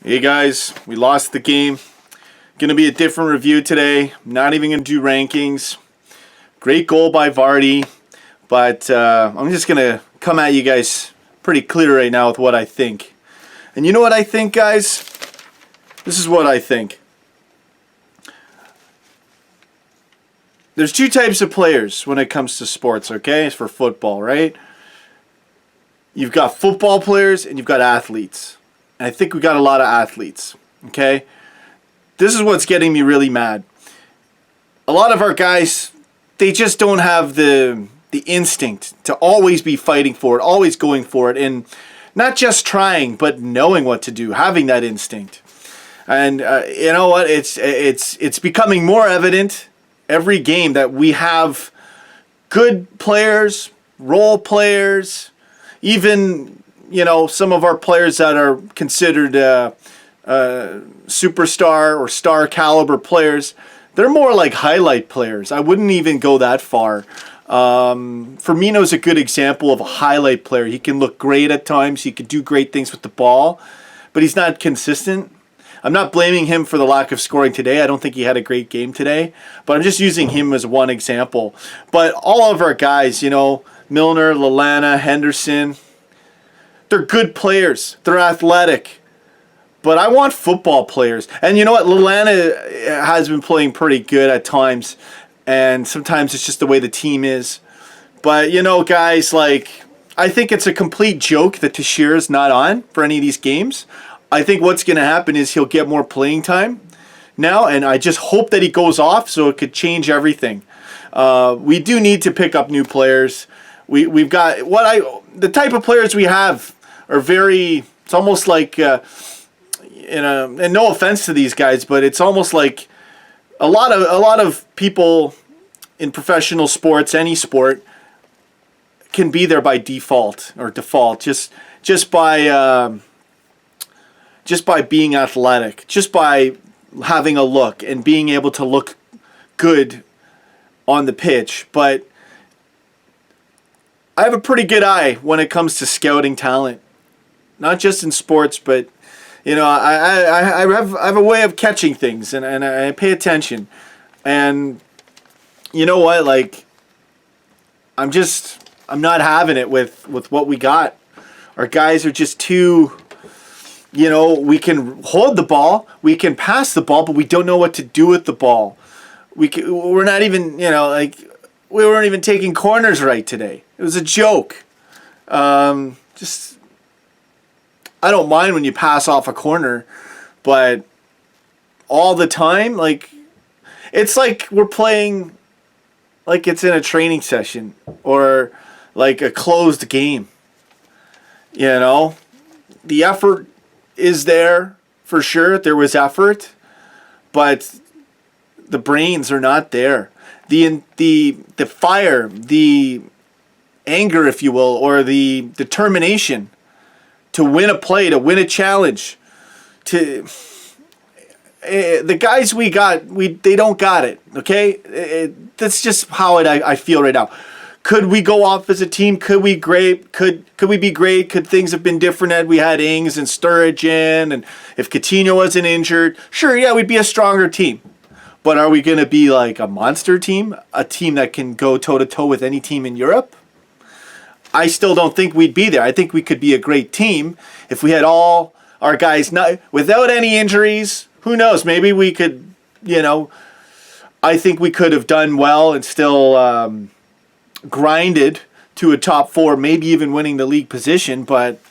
Hey guys, we lost the game. Gonna be a different review today. Not even gonna do rankings. Great goal by Vardy, but I'm just gonna come at you guys pretty clear right now with what I think. And you know what I think, guys? This is what I think. There's two types of players when it comes to sports, okay? It's for football, right? You've got football players and you've got athletes. And I think we got a lot of athletes, okay? This is what's getting me really mad. A lot of our guys, they just don't have the instinct to always be fighting for it, always going for it, and not just trying, but knowing what to do, having that instinct. And you know what? It's becoming more evident every game that we have good players, role players, even some of our players that are considered superstar or star caliber players. They're more like highlight players. I wouldn't even go that far. Firmino's a good example of a highlight player. He can look great at times. He can do great things with the ball, but he's not consistent. I'm not blaming him for the lack of scoring today. I don't think he had a great game today, but I'm just using him as one example. But all of our guys, Milner, Lallana, Henderson, they're good players. They're athletic. But I want football players. And you know what? Lallana has been playing pretty good at times. And sometimes it's just the way the team is. But, guys, I think it's a complete joke that Teixeira is not on for any of these games. I think what's going to happen is he'll get more playing time now. And I just hope that he goes off so it could change everything. We do need to pick up new players. We've got the type of players we have are very, it's almost like, and no offense to these guys, but it's almost like a lot of people in professional sports, any sport, can be there by default or default, just by being athletic, just by having a look and being able to look good on the pitch. But I have a pretty good eye when it comes to scouting talent. Not just in sports, but I have a way of catching things, and I pay attention. And you know what? I'm not having it with what we got. Our guys are just too. We can hold the ball, we can pass the ball, but we don't know what to do with the ball. We're not even we weren't even taking corners right today. It was a joke. I don't mind when you pass off a corner, but all the time, it's like we're playing like it's in a training session or like a closed game. The effort is there for sure. There was effort, but the brains are not there. The fire, the anger, if you will, or the determination to win a play, to win a challenge, the guys we got, they don't got it. Okay, that's just how I feel right now. Could we go off as a team? Could we great? Could we be great? Could things have been different had we had Ings and Sturridge in, and if Coutinho wasn't injured? Sure, yeah, we'd be a stronger team. But are we going to be like a monster team, a team that can go toe to toe with any team in Europe? I still don't think we'd be there. I think we could be a great team if we had all our guys without any injuries. Who knows? Maybe we could, I think we could have done well and still grinded to a top four, maybe even winning the league position. But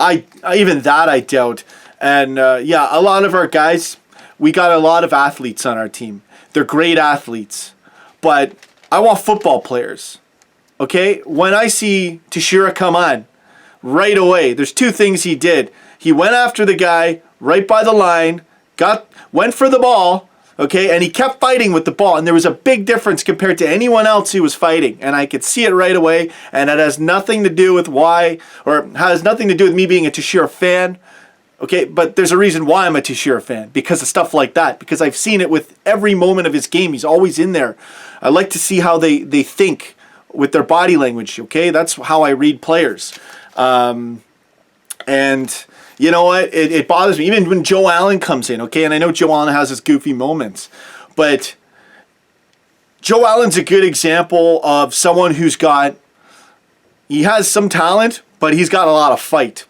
even that I doubt. And a lot of our guys, we got a lot of athletes on our team. They're great athletes. But I want football players. Okay, when I see Teixeira come on, right away, there's two things he did. He went after the guy right by the line, went for the ball, okay, and he kept fighting with the ball. And there was a big difference compared to anyone else who was fighting. And I could see it right away. And it has nothing to do with has nothing to do with me being a Teixeira fan. Okay, but there's a reason why I'm a Teixeira fan, because of stuff like that. Because I've seen it with every moment of his game. He's always in there. I like to see how they think with their body language, okay? That's how I read players. And you know what? It bothers me. Even when Joe Allen comes in, okay? And I know Joe Allen has his goofy moments. But Joe Allen's a good example of someone who's got... He has some talent, but he's got a lot of fight.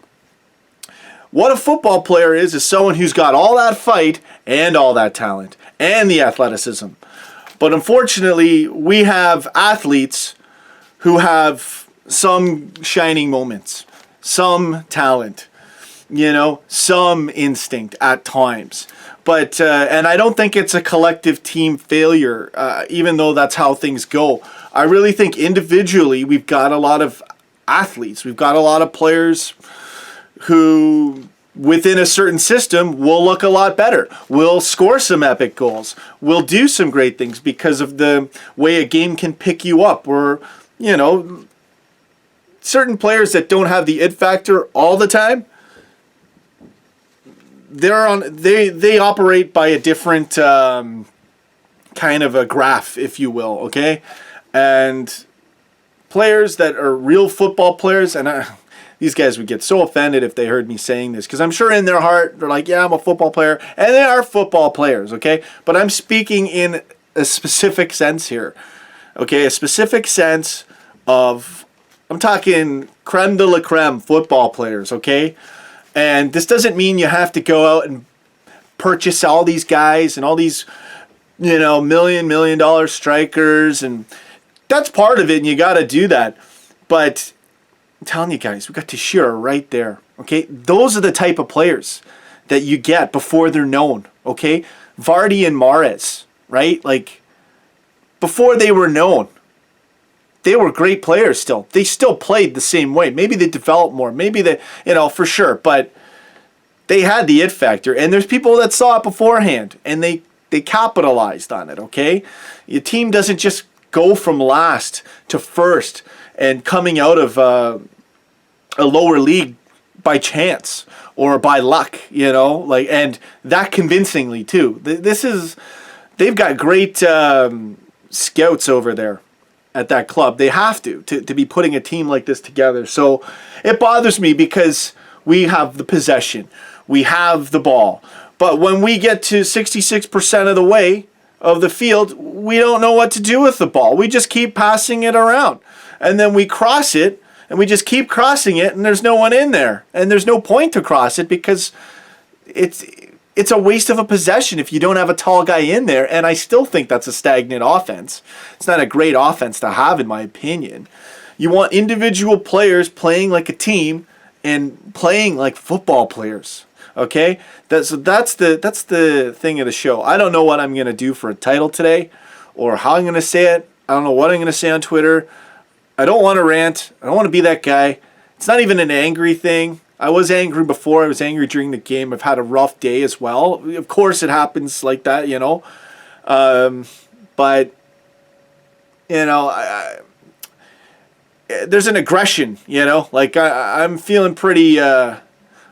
What a football player is someone who's got all that fight and all that talent and the athleticism. But unfortunately, we have athletes who have some shining moments, some talent, some instinct at times. But, and I don't think it's a collective team failure, even though that's how things go. I really think individually we've got a lot of athletes. We've got a lot of players who, within a certain system, will look a lot better. Will score some epic goals. Will do some great things because of the way a game can pick you up. Or, certain players that don't have the it factor all the time, they operate by a different kind of a graph, if you will, okay? And players that are real football players, and these guys would get so offended if they heard me saying this, because I'm sure in their heart they're like, yeah, I'm a football player, and they are football players, okay? But I'm speaking in a specific sense here, okay? A specific sense of, I'm talking creme de la creme football players, okay? And this doesn't mean you have to go out and purchase all these guys and all these, million dollar strikers, and that's part of it, and you got to do that. But I'm telling you guys, we got Teixeira right there, okay? Those are the type of players that you get before they're known, okay? Vardy and Mahrez, right? Like, before they were known, they were great players still. They still played the same way. Maybe they developed more. Maybe they, for sure. But they had the it factor. And there's people that saw it beforehand. And they capitalized on it, okay? Your team doesn't just go from last to first and coming out of a lower league by chance or by luck, and that convincingly too. They've got great scouts over there at that club. They have to be putting a team like this together. So it bothers me because we have the possession. We have the ball. But when we get to 66% of the way of the field, we don't know what to do with the ball. We just keep passing it around. And then we cross it, and we just keep crossing it, and there's no one in there. And there's no point to cross it because it's a waste of a possession if you don't have a tall guy in there, and I still think that's a stagnant offense. It's not a great offense to have, in my opinion. You want individual players playing like a team and playing like football players, okay? That's the thing of the show. I don't know what I'm going to do for a title today or how I'm going to say it. I don't know what I'm going to say on Twitter. I don't want to rant. I don't want to be that guy. It's not even an angry thing. I was angry before. I was angry during the game. I've had a rough day as well. Of course it happens like that, but, there's an aggression, Like, I'm feeling pretty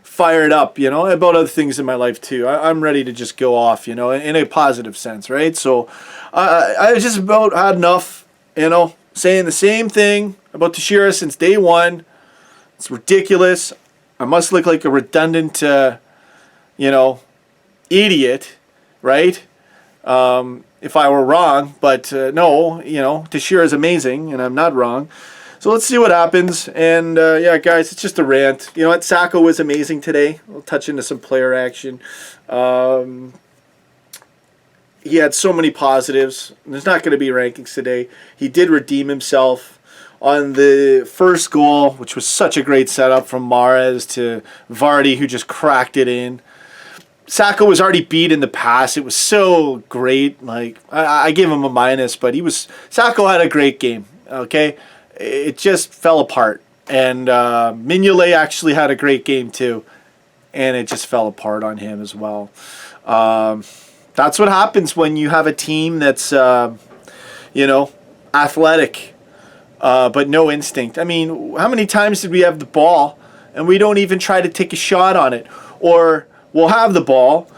fired up, about other things in my life too. I'm ready to just go off, in a positive sense, right? So I just about had enough, saying the same thing about Teixeira since day one. It's ridiculous. I must look like a redundant, idiot, right? If I were wrong, but no, Teixeira is amazing, and I'm not wrong. So let's see what happens. And yeah, guys, it's just a rant. You know what? Sacco was amazing today. We'll touch into some player action. He had so many positives. There's not going to be rankings today. He did redeem himself on the first goal, which was such a great setup from Mahrez to Vardy, who just cracked it in. Sacco was already beat in the pass. It was so great. Like, I give him a minus, but Sacco had a great game, okay? It just fell apart. And Mignolet actually had a great game too, and it just fell apart on him as well. That's what happens when you have a team that's, athletic, but no instinct. I mean, how many times did we have the ball and we don't even try to take a shot on it? Or we'll have the ball,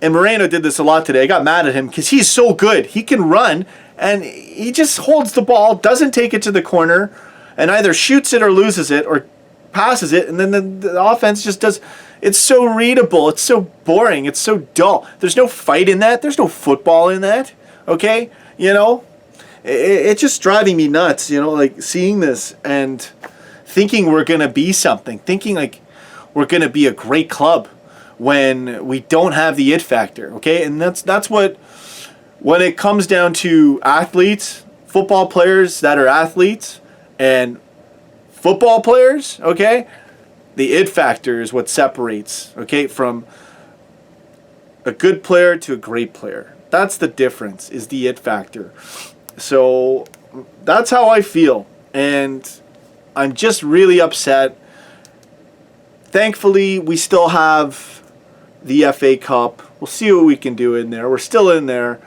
and Moreno did this a lot today. I got mad at him because he's so good. He can run, and he just holds the ball, doesn't take it to the corner, and either shoots it or loses it or passes it, and then the offense just does. It's so readable. It's so boring. It's so dull. There's no fight in that. There's no football in that. Okay? It's just driving me nuts, like seeing this and thinking we're going to be something. Thinking like we're going to be a great club when we don't have the it factor. Okay? And that's what, when it comes down to athletes, football players that are athletes, and football players, okay? The it factor is what separates, okay, from a good player to a great player. That's the difference, is the it factor. So that's how I feel. And I'm just really upset. Thankfully, we still have the FA Cup. We'll see what we can do in there. We're still in there.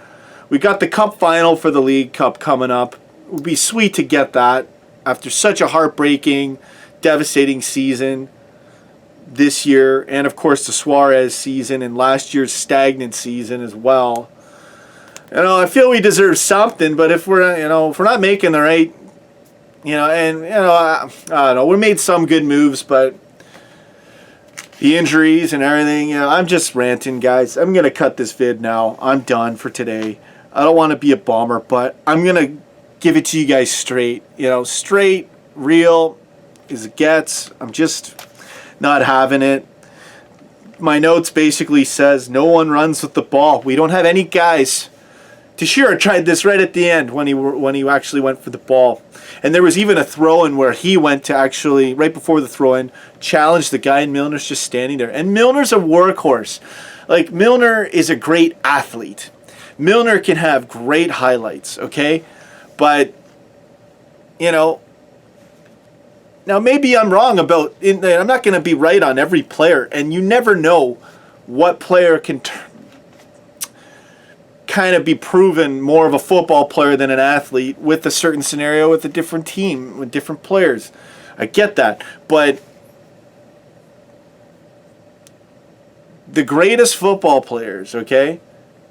We got the cup final for the League Cup coming up. It would be sweet to get that after such a heartbreaking, devastating season this year, and of course the Suarez season and last year's stagnant season as well. I feel we deserve something, but if we're not making the right, I don't know, we made some good moves, but the injuries and everything, I'm just ranting, guys. I'm gonna cut this vid now. I'm done for today. I don't want to be a bomber, but I'm gonna give it to you guys straight. Straight, real as it gets. I'm just not having it. My notes basically says no one runs with the ball. We don't have any guys. Teixeira tried this right at the end when he actually went for the ball. And there was even a throw-in where he went to actually, right before the throw-in, challenge the guy, and Milner's just standing there. And Milner's a workhorse. Like, Milner is a great athlete. Milner can have great highlights, okay? But, now maybe I'm wrong about, I'm not going to be right on every player, and you never know what player can kind of be proven more of a football player than an athlete with a certain scenario, with a different team, with different players. I get that, but the greatest football players, okay,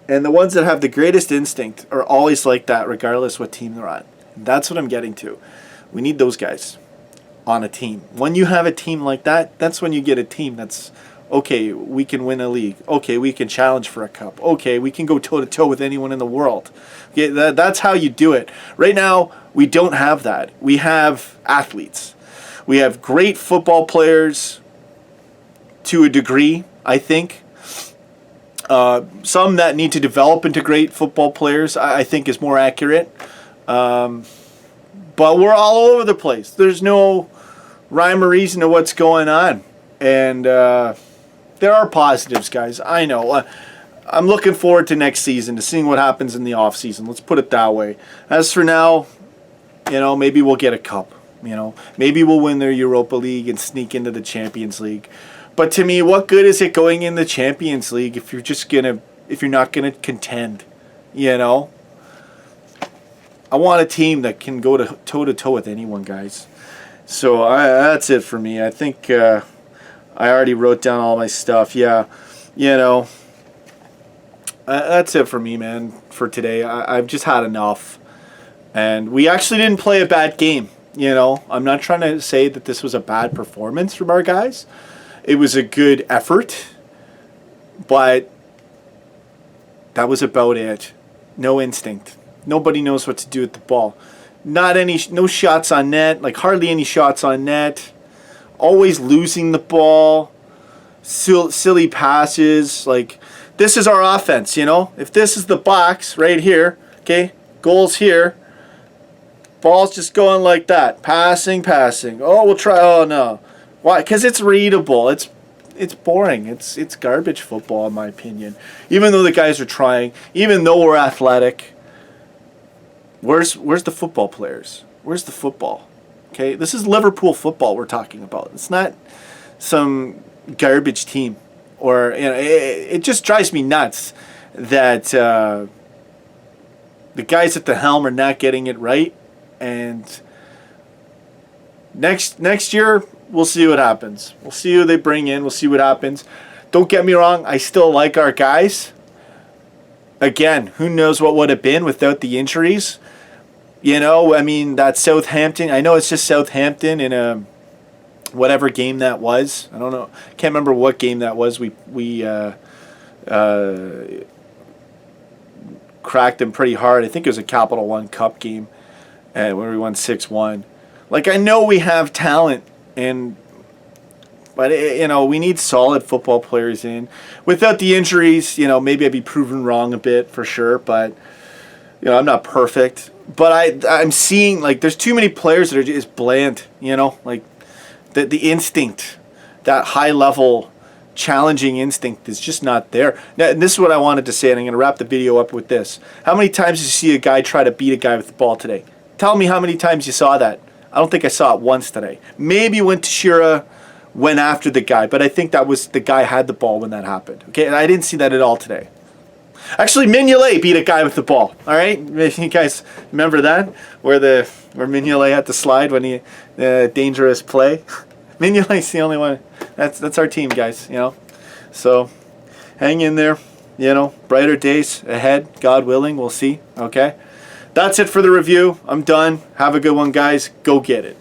and the ones that have the greatest instinct are always like that, regardless what team they're on. And that's what I'm getting to. We need those guys on a team. When you have a team like that, that's when you get a team that's, okay, we can win a league. Okay, we can challenge for a cup. Okay, we can go toe-to-toe with anyone in the world. Okay, that's how you do it. Right now, we don't have that. We have athletes. We have great football players to a degree, I think. Some that need to develop into great football players, I think, is more accurate. But we're all over the place. There's no rhyme or reason to what's going on. And there are positives, guys. I know. I'm looking forward to next season, to seeing what happens in the off season. Let's put it that way. As for now, maybe we'll get a cup. Maybe we'll win the Europa League and sneak into the Champions League. But to me, what good is it going in the Champions League if you're not gonna contend? I want a team that can go toe to toe with anyone, guys. So that's it for me. I think I already wrote down all my stuff. Yeah, that's it for me, man, for today. I've just had enough. And we actually didn't play a bad game. I'm not trying to say that this was a bad performance from our guys. It was a good effort, but that was about it. No instinct. Nobody knows what to do with the ball. No shots on net, like hardly any shots on net. Always losing the ball. Silly passes. Like, this is our offense, If this is the box right here, okay, goals here, ball's just going like that. Passing. Oh, we'll try. Oh, no. Why? Because it's readable. It's boring. It's garbage football, in my opinion. Even though the guys are trying, even though we're athletic, where's the football players? Where's the football? Okay, this is Liverpool football we're talking about. It's not some garbage team, or it just drives me nuts that the guys at the helm are not getting it right. And next year, we'll see what happens. We'll see who they bring in. We'll see what happens. Don't get me wrong. I still like our guys. Again, who knows what would have been without the injuries. That Southampton. I know it's just Southampton in a whatever game that was. I don't know. Can't remember what game that was. We cracked them pretty hard. I think it was a Capital One Cup game, and when we won 6-1. Like, I know we have talent, but we need solid football players in. Without the injuries, maybe I'd be proven wrong a bit for sure. But I'm not perfect. But I'm seeing, like, there's too many players that are just bland. Like the instinct, that high level challenging instinct is just not there. Now, and this is what I wanted to say, and I'm going to wrap the video up with this. How many times did you see a guy try to beat a guy with the ball today? Tell me how many times you saw that. I don't think I saw it once today. Maybe when Teixeira went after the guy, but I think that was the guy had the ball when that happened. Okay, and I didn't see that at all today. Actually, Mignolet beat a guy with the ball. All right, you guys remember that, where Mignolet had to slide when he dangerous play. Mignolet's the only one. That's our team, guys. So hang in there. Brighter days ahead, God willing. We'll see. Okay, that's it for the review. I'm done. Have a good one, guys. Go get it.